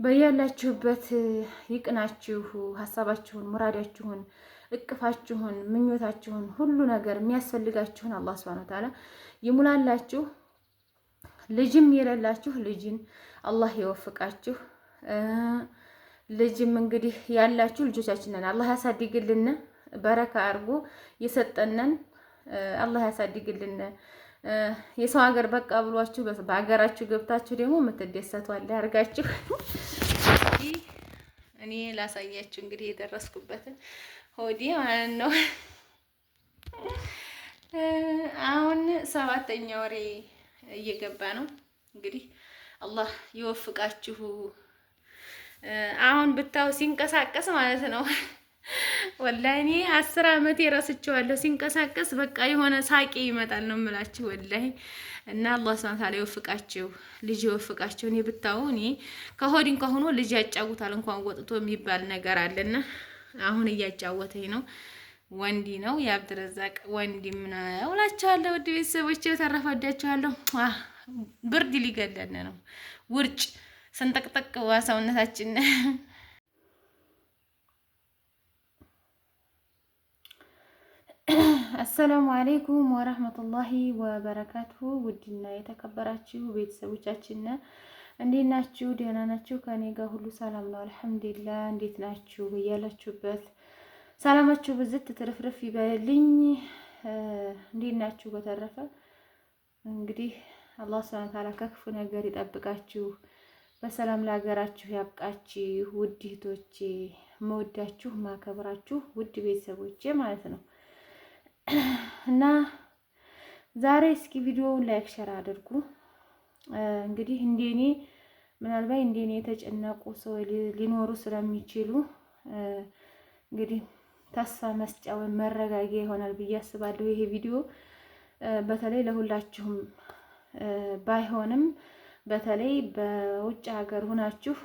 በያላችሁበት ይቅናችሁ። ሀሳባችሁን፣ ሙራዳችሁን፣ እቅፋችሁን፣ ምኞታችሁን ሁሉ ነገር የሚያስፈልጋችሁን አላህ ሱብሓነሁ ወተዓላ ይሙላላችሁ። ልጅም የሌላችሁ ልጅን አላህ ይወፍቃችሁ። ልጅም እንግዲህ ያላችሁ ልጆቻችንን አላህ ያሳድግልን፣ በረካ አድርጎ የሰጠነን አላህ ያሳድግልን። የሰው ሀገር በቃ ብሏችሁ በሀገራችሁ ገብታችሁ ደግሞ የምትደሰቱ አለ ያርጋችሁ። እኔ ላሳያችሁ እንግዲህ የደረስኩበትን ሆዲ ማለት ነው። አሁን 7ኛ ወሬ እየገባ ነው። እንግዲህ አላህ ይወፍቃችሁ። አሁን ብታው ሲንቀሳቀስ ማለት ነው። ወላሂ እኔ 10 ዓመት ረስቼዋለሁ። ሲንቀሳቀስ በቃ የሆነ ሳቂ ይመጣል ነው የምላችሁ ወላሂ። እና አላህ ሱብሓነሁ ወተዓላ ይወፍቃችሁ፣ ልጅ ይወፍቃችሁ። እኔ ብታው እኔ ከሆድን ከሆኖ ልጅ ያጫውታል እንኳን ወጥቶ የሚባል ነገር አለና አሁን እያጫወተኝ ነው። ወንዲ ነው የአብድረዛቅ ወንድም ነው እላችኋለሁ። ውድ ቤተሰቦቼ ተረፈ ወዳችኋለሁ። ብርድ ሊገለን ነው። ውርጭ ስንጠቅጠቅ ሰውነታችን። አሰላሙ አለይኩም ወራህመቱላሂ ወበረካቱሁ። ውድና የተከበራችሁ ቤተሰቦቻችን እንዴት ናችሁ? ደህና ናችሁ? ከኔ ጋር ሁሉ ሰላም ነው አልሐምዱሊላህ። እንዴት ናችሁ? እያላችሁበት ሰላማችሁ ብዝት ትርፍርፍ ይበልልኝ። እንዴት ናችሁ? በተረፈ እንግዲህ አላህ ሱብሓነሁ ወተዓላ ከክፉ ነገር ይጠብቃችሁ፣ በሰላም ለሀገራችሁ ያብቃችሁ። ውድ እህቶቼ፣ መወዳችሁ ማከብራችሁ ውድ ቤተሰቦቼ ማለት ነው እና ዛሬ እስኪ ቪዲዮውን ላይክ ሸር አድርጉ። እንግዲህ እንደኔ ምናልባት እንደኔ የተጨነቁ ሰው ሊኖሩ ስለሚችሉ እንግዲህ ተስፋ መስጫ ወይም መረጋጊያ ይሆናል ብዬ አስባለሁ። ይሄ ቪዲዮ በተለይ ለሁላችሁም ባይሆንም በተለይ በውጭ ሀገር ሆናችሁ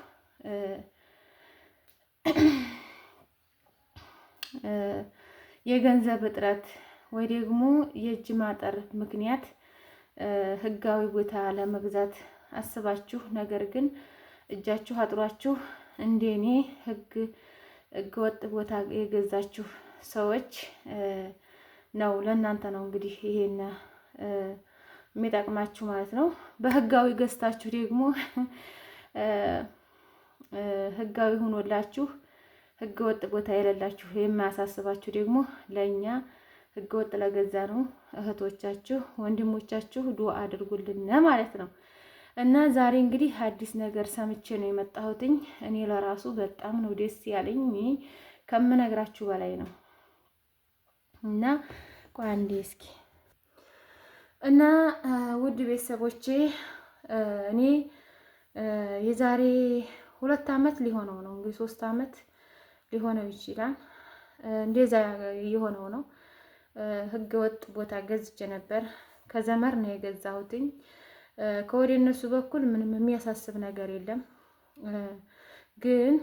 የገንዘብ እጥረት ወይ ደግሞ የእጅ ማጠር ምክንያት ህጋዊ ቦታ ለመግዛት አስባችሁ ነገር ግን እጃችሁ አጥሯችሁ እንደኔ ህገወጥ ቦታ የገዛችሁ ሰዎች ነው ለእናንተ ነው እንግዲህ ይሄን የሚጠቅማችሁ ማለት ነው። በህጋዊ ገዝታችሁ ደግሞ ህጋዊ ሆኖላችሁ ህገወጥ ቦታ የሌላችሁ የማያሳስባችሁ ደግሞ ለኛ ህገወጥ ለገዛ ነው እህቶቻችሁ ወንድሞቻችሁ ዱአ አድርጉልን ማለት ነው። እና ዛሬ እንግዲህ አዲስ ነገር ሰምቼ ነው የመጣሁትኝ። እኔ ለራሱ በጣም ነው ደስ ያለኝ ከምነግራችሁ በላይ ነው። እና ቆይ አንዴ እስኪ እና ውድ ቤተሰቦቼ እኔ የዛሬ 2 ዓመት ሊሆነው ነው እንግዲህ 3 ዓመት ሊሆነው ይችላል እንደዛ የሆነው ነው። ህገወጥ ቦታ ገዝቼ ነበር። ከዘመር ነው የገዛሁትኝ። ከወደ እነሱ በኩል ምንም የሚያሳስብ ነገር የለም። ግን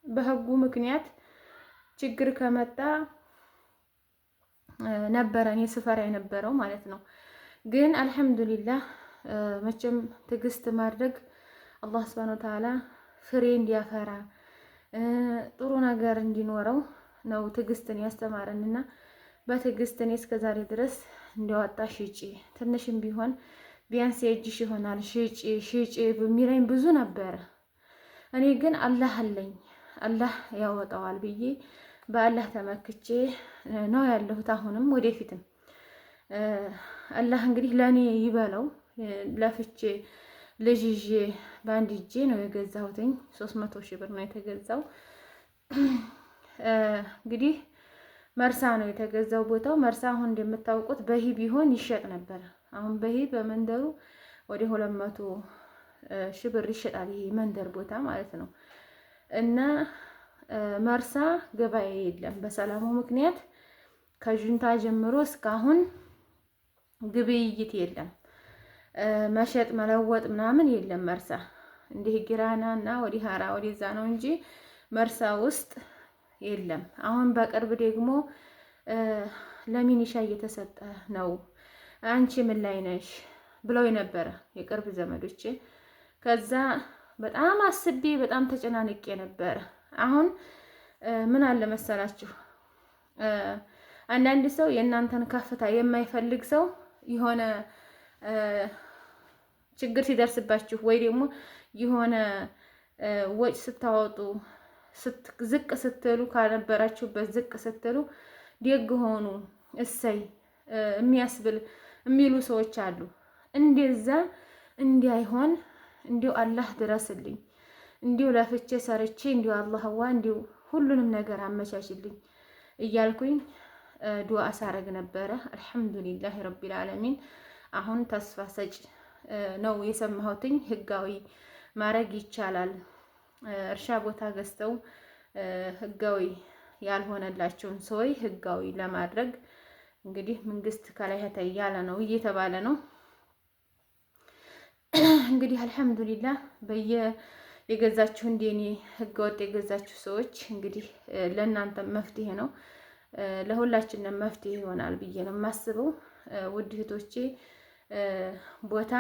በህጉ ምክንያት ችግር ከመጣ ነበረ እኔ ስፈራ የነበረው ማለት ነው። ግን አልሐምዱሊላህ መቼም ትዕግስት ማድረግ አላህ ሱብሓነሁ ወተዓላ ፍሬ እንዲያፈራ ጥሩ ነገር እንዲኖረው ነው ትዕግስትን ያስተማረንና በትዕግስት እኔ እስከዛሬ ድረስ እንዲያወጣ ሽጪ ትንሽም ቢሆን ቢያንስ የእጅሽ ይሆናል ሽጪ በሚለኝ ብዙ ነበረ። እኔ ግን አላህ አለኝ አላህ ያወጣዋል ብዬ በአላህ ተመክቼ ነው ያለሁት። አሁንም ወደፊትም አላህ እንግዲህ ለኔ ይበለው። ለፍቼ ልጅ ይዤ በአንድ እጄ ነው የገዛሁትኝ። 300 ሺህ ብር ነው የተገዛው። እንግዲህ መርሳ ነው የተገዛው ቦታው መርሳ። አሁን እንደምታውቁት በሂ ቢሆን ይሸጥ ነበር። አሁን በሂ በመንደሩ ወደ 200 ሺህ ብር ይሸጣል። ይሄ መንደር ቦታ ማለት ነው። እና መርሳ ገበያ የለም በሰላሙ ምክንያት ከጁንታ ጀምሮ እስካሁን ግብይት የለም። መሸጥ መለወጥ ምናምን የለም መርሳ። እንዲህ ጊራና እና ወዲ ሀራ ወዲዛ ነው እንጂ መርሳ ውስጥ የለም። አሁን በቅርብ ደግሞ ለሚኒሻ እየተሰጠ ነው። አንቺ ምን ላይ ነሽ? ብለው ነበረ የቅርብ ዘመዶቼ። ከዛ በጣም አስቤ በጣም ተጨናንቄ ነበረ። አሁን ምን አለ መሰላችሁ አንዳንድ ሰው የእናንተን ከፍታ የማይፈልግ ሰው የሆነ ችግር ሲደርስባችሁ ወይ ደግሞ የሆነ ወጭ ስታወጡ ዝቅ ስትሉ ካነበራችሁበት ዝቅ ስትሉ ደግ ሆኑ እሰይ የሚያስብል የሚሉ ሰዎች አሉ። እንደዛ እንዳይሆን እንዲሁ አላህ ድረስልኝ፣ እንዲሁ ለፍቼ ሰርቼ እንዲሁ አላህዋ እንዲሁ ሁሉንም ነገር አመቻችልኝ እያልኩኝ ዱዓ ሳረግ ነበረ። አልሐምዱሊላህ ረቢል ዓለሚን። አሁን ተስፋ ሰጭ ነው የሰማሁትኝ። ህጋዊ ማድረግ ይቻላል። እርሻ ቦታ ገዝተው ህጋዊ ያልሆነላቸውን ሰዎች ህጋዊ ለማድረግ እንግዲህ መንግስት ከላይ ያለ ነው እየተባለ ነው። እንግዲህ አልሐምዱሊላህ የገዛችሁ እንደኔ ህገወጥ የገዛችሁ ሰዎች እንግዲህ ለእናንተ መፍትሄ ነው፣ ለሁላችንም መፍትሄ ይሆናል ብዬ ነው የማስበው። ውድ እህቶቼ ቦታ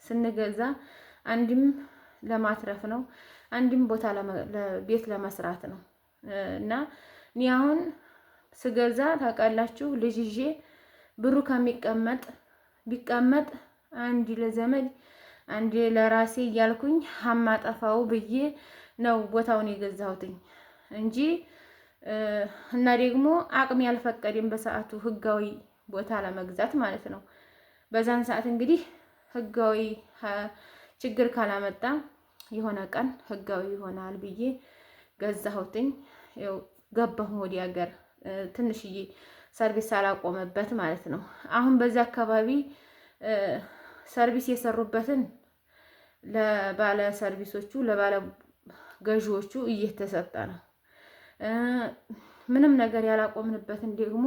ስንገዛ አንድም ለማትረፍ ነው፣ አንድም ቦታ ቤት ለመስራት ነው። እና እኔ አሁን ስገዛ ታውቃላችሁ ልጅ ይዤ ብሩ ከሚቀመጥ ቢቀመጥ አንድ ለዘመድ አንድ ለራሴ እያልኩኝ ሀማጠፋው ብዬ ነው ቦታውን የገዛሁትኝ እንጂ እና ደግሞ አቅም ያልፈቀደም በሰዓቱ ህጋዊ ቦታ ለመግዛት ማለት ነው። በዛን ሰዓት እንግዲህ ህጋዊ ችግር ካላመጣ የሆነ ቀን ህጋዊ ይሆናል ብዬ ገዛሁትኝ። ያው ገባሁ ወዲ ሀገር ትንሽዬ ሰርቪስ አላቆመበት ማለት ነው። አሁን በዛ አካባቢ ሰርቪስ የሰሩበትን ለባለ ሰርቪሶቹ ለባለ ገዢዎቹ እየተሰጠ ነው። ምንም ነገር ያላቆምንበትን ደግሞ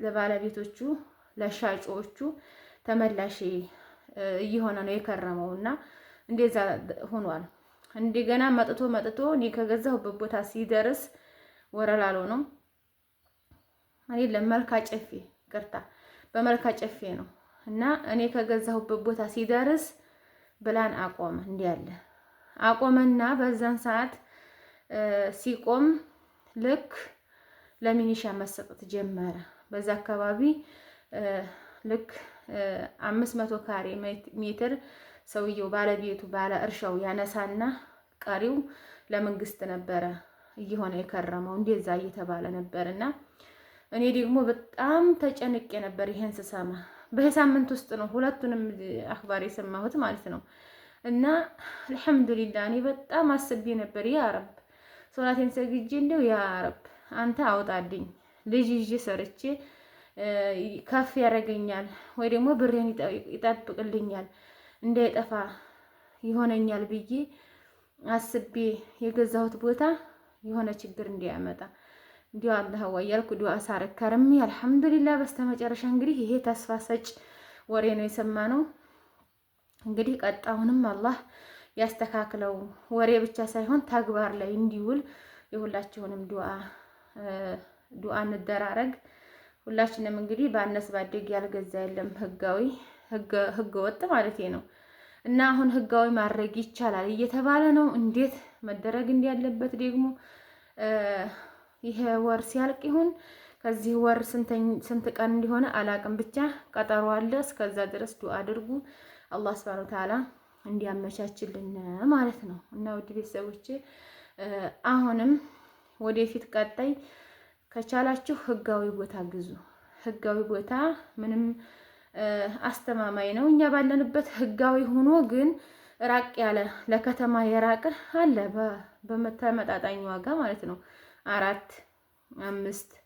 ለባለቤቶቹ ለሻጮቹ ተመላሽ እየሆነ ነው የከረመው እና እንደዛ ሆኗል። እንደገና መጥቶ እኔ ከገዛሁበት ቦታ ሲደርስ ወረላሎ ነው አይደለም መልካ ጨፌ ቅርታ በመልካ ጨፌ ነው እና እኔ ከገዛሁበት ቦታ ሲደርስ ብላን አቆመ። እንዲያለ አቆመና በዛን ሰዓት ሲቆም ልክ ለሚኒሻ መሰጠት ጀመረ። በዛ አካባቢ ልክ 500 ካሬ ሜትር ሰውየው ባለቤቱ ባለ እርሻው ያነሳና ቀሪው ለመንግስት ነበረ እየሆነ የከረመው። እንደዛ እየተባለ ነበርና እኔ ደግሞ በጣም ተጨንቄ ነበር ይሄን ስሰማ። በሳምንት ውስጥ ነው ሁለቱንም አክባር የሰማሁት ማለት ነው። እና አልሐምዱሊላህ እኔ በጣም አስቤ ነበር ያ ረብ ሶላቴን ሰግጄ እንደው ያ ረብ አንተ አውጣልኝ ልጅ ይዤ ሰርቼ ከፍ ያደርገኛል ወይ ደግሞ ብሬን ይጠብቅልኛል እንዳይጠፋ ይሆነኛል ብዬ አስቤ የገዛሁት ቦታ የሆነ ችግር እንዲያመጣ እንዲሁ አላህ ወያልኩ ዱዓ ሳረግ ከርሜ አልሐምዱሊላህ በስተመጨረሻ እንግዲህ ይሄ ተስፋ ሰጭ ወሬ ነው የሰማነው። እንግዲህ ቀጣውንም አላህ ያስተካክለው። ወሬ ብቻ ሳይሆን ተግባር ላይ እንዲውል የሁላችሁንም ዱዓ እንደራረግ። ሁላችንም እንግዲህ ባነስ ባደግ ያልገዛ የለም ህገ ወጥ ማለት ነው። እና አሁን ህጋዊ ማድረግ ይቻላል እየተባለ ነው። እንዴት መደረግ እንዲያለበት ደግሞ ይሄ ወር ሲያልቅ ይሁን ከዚህ ወር ስንት ቀን እንዲሆነ አላቅም። ብቻ ቀጠሮ አለ። እስከዛ ድረስ ዱዓ አድርጉ አላህ Subhanahu Wa Ta'ala እንዲያመቻችልን ማለት ነው። እና ውድ ቤተሰቦቼ አሁንም ወደፊት ቀጣይ ከቻላችሁ ህጋዊ ቦታ ግዙ። ህጋዊ ቦታ ምንም አስተማማኝ ነው። እኛ ባለንበት ህጋዊ ሆኖ ግን ራቅ ያለ ለከተማ የራቀ አለ በመተመጣጣኝ ዋጋ ማለት ነው 4፣ 5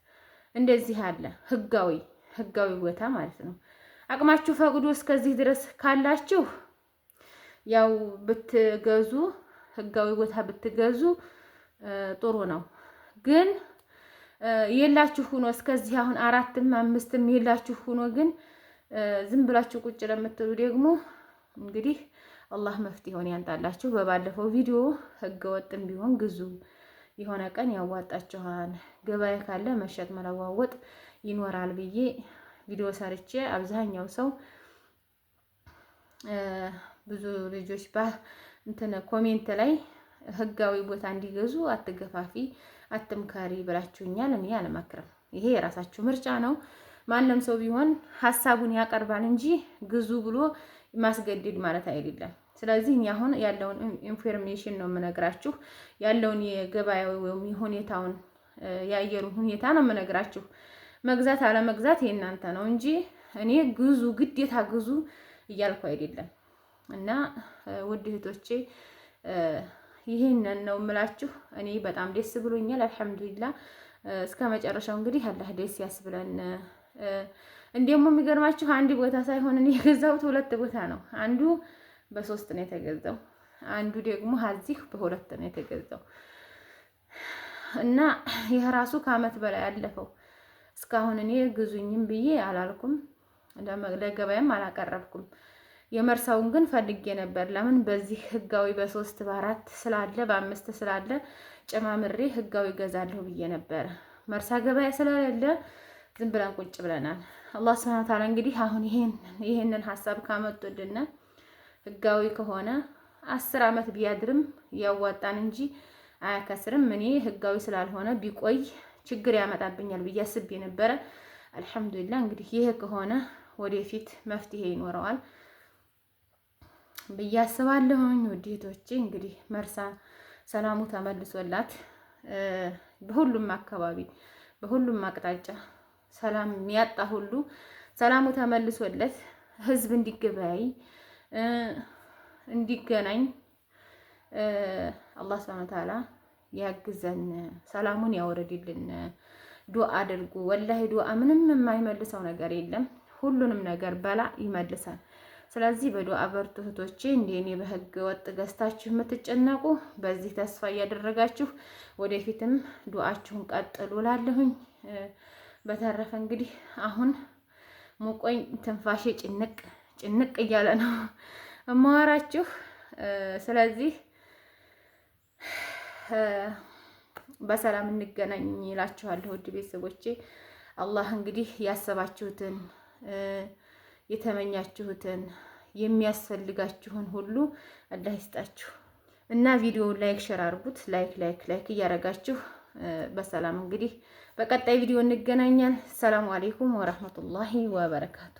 እንደዚህ አለ ህጋዊ ቦታ ማለት ነው። አቅማችሁ ፈቅዶ እስከዚህ ድረስ ካላችሁ ያው ብትገዙ ህጋዊ ቦታ ብትገዙ ጥሩ ነው። ግን የላችሁ ሆኖ እስከዚህ አሁን 4ም 5ም የላችሁ ሆኖ ግን ዝም ብላችሁ ቁጭ ለምትሉ ደግሞ እንግዲህ አላህ መፍትሄውን ያንጣላችሁ። በባለፈው ቪዲዮ ህገወጥም ቢሆን ግዙ፣ የሆነ ቀን ያዋጣችኋል፣ ገበያ ካለ መሸጥ መለዋወጥ ይኖራል ብዬ ቪዲዮ ሰርቼ አብዛኛው ሰው ብዙ ልጆች እንትን ኮሜንት ላይ ህጋዊ ቦታ እንዲገዙ አትገፋፊ፣ አትምከሪ ብላችሁኛል። እኔ አልመክርም። ይሄ የራሳችሁ ምርጫ ነው። ማንም ሰው ቢሆን ሀሳቡን ያቀርባል እንጂ ግዙ ብሎ ማስገደድ ማለት አይደለም። ስለዚህ እኔ አሁን ያለውን ኢንፎርሜሽን ነው የምነግራችሁ። ያለውን የገበያው ወይም የሁኔታውን የአየሩን ሁኔታ ነው የምነግራችሁ። መግዛት አለመግዛት የእናንተ ነው እንጂ እኔ ግዙ ግዴታ ግዙ እያልኩ አይደለም። እና ውድ እህቶቼ ይሄንን ነው የምላችሁ። እኔ በጣም ደስ ብሎኛል። አልሐምዱሊላህ እስከ መጨረሻው እንግዲህ አላህ ደስ ያስብለን። እንደውም የሚገርማችሁ አንድ ቦታ ሳይሆን እኔ የገዛሁት 2 ቦታ ነው። አንዱ በ3 ነው የተገዛው፣ አንዱ ደግሞ እዚህ በ2 ነው የተገዛው። እና ይሄ ራሱ ከአመት በላይ አለፈው። እስካሁን እኔ ግዙኝም ብዬ አላልኩም፣ ለገበያም አላቀረብኩም። የመርሳውን ግን ፈልጌ ነበር። ለምን በዚህ ህጋዊ በ3 በ4 ስላለ በ5 ስላለ ጨማምሬ ህጋዊ ገዛለሁ ብዬ ነበር። መርሳ ገበያ ስለሌለ ዝም ብለን ቁጭ ብለናል። አላህ Subhanahu Ta'ala እንግዲህ አሁን ይሄንን ሐሳብ ካመጡልን ህጋዊ ከሆነ 10 አመት ቢያድርም ያዋጣን እንጂ አያከስርም። እኔ ህጋዊ ስላልሆነ ቢቆይ ችግር ያመጣብኛል ብዬ አስቤ ነበረ። አልሐምዱሊላህ እንግዲህ ይሄ ከሆነ ወደፊት መፍትሄ ይኖረዋል ብዬ አስባለሁኝ። ውዴቶቼ እንግዲህ መርሳ ሰላሙ ተመልሶላት በሁሉም አካባቢ በሁሉም አቅጣጫ ሰላም የሚያጣ ሁሉ ሰላሙ ተመልሶለት ህዝብ እንዲገበያይ እንዲገናኝ አላህ Subhanahu Ta'ala ያግዘን፣ ሰላሙን ያወርድልን። ዱአ አድርጉ። ወላሂ ዱአ ምንም የማይመልሰው ነገር የለም። ሁሉንም ነገር በላ ይመልሳል። ስለዚህ በዱአ በርቱ እህቶቼ። እንደኔ በህገ ወጥ ገዝታችሁ የምትጨነቁ በዚህ ተስፋ እያደረጋችሁ ወደፊትም ዱአችሁን ቀጥሉ እላለሁኝ። በተረፈ እንግዲህ አሁን ሙቆኝ ትንፋሼ ጭንቅ እያለ ነው እማወራችሁ። ስለዚህ በሰላም እንገናኝ ይላችኋለሁ ውድ ቤተሰቦቼ። አላህ እንግዲህ ያሰባችሁትን የተመኛችሁትን የሚያስፈልጋችሁን ሁሉ አላህ ይስጣችሁ እና ቪዲዮውን ላይክ ሼር አድርጉት። ላይክ እያደረጋችሁ በሰላም እንግዲህ በቀጣይ ቪዲዮ እንገናኛለን። ሰላም አለይኩም ወራህመቱላሂ ወበረካቱ።